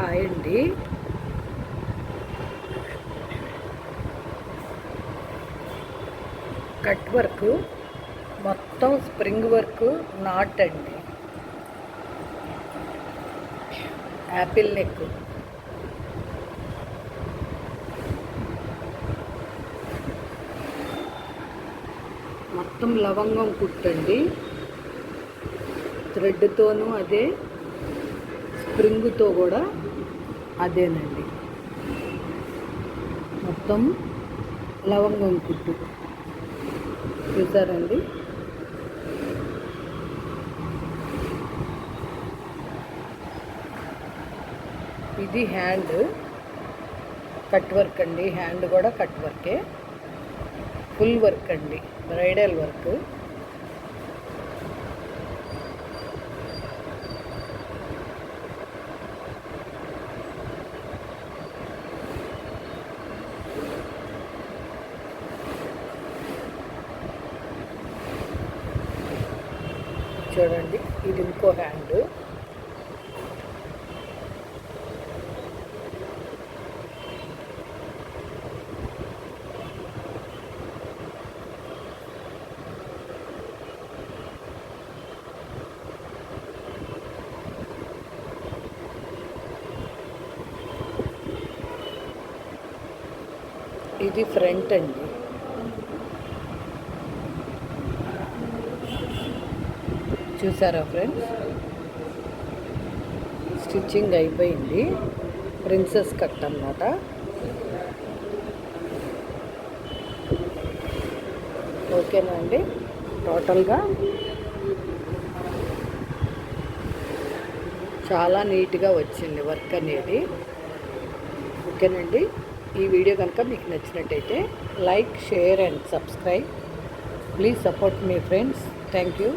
Hi అండి. Cut work మొత్తం spring work not అండి. యాపిల్ నెక్ మొత్తం లవంగం కుట్టండి. థ్రెడ్తోనూ అదే, స్ప్రింగ్తో కూడా అదేనండి. మొత్తం లవంగం కుట్టు చూసారండి. ఇది హ్యాండ్ కట్ వర్క్ అండి. హ్యాండ్ కూడా కట్ వర్కే, ఫుల్ వర్క్ అండి, బ్రైడల్ వర్క్. చూడండి, ఇది ఇంకో హ్యాండ్. ఇది ఫ్రంట్ అండి. చూసారా ఫ్రెండ్స్, స్టిచ్చింగ్ అయిపోయింది. ప్రిన్సెస్ కట్ అన్నమాట. ఓకేనా అండి. టోటల్గా చాలా నీట్గా వచ్చింది వర్క్ అనేది. ఓకేనండి. ఈ వీడియో కనుక మీకు నచ్చినట్టయితే like, share and subscribe. Please support me friends. Thank you.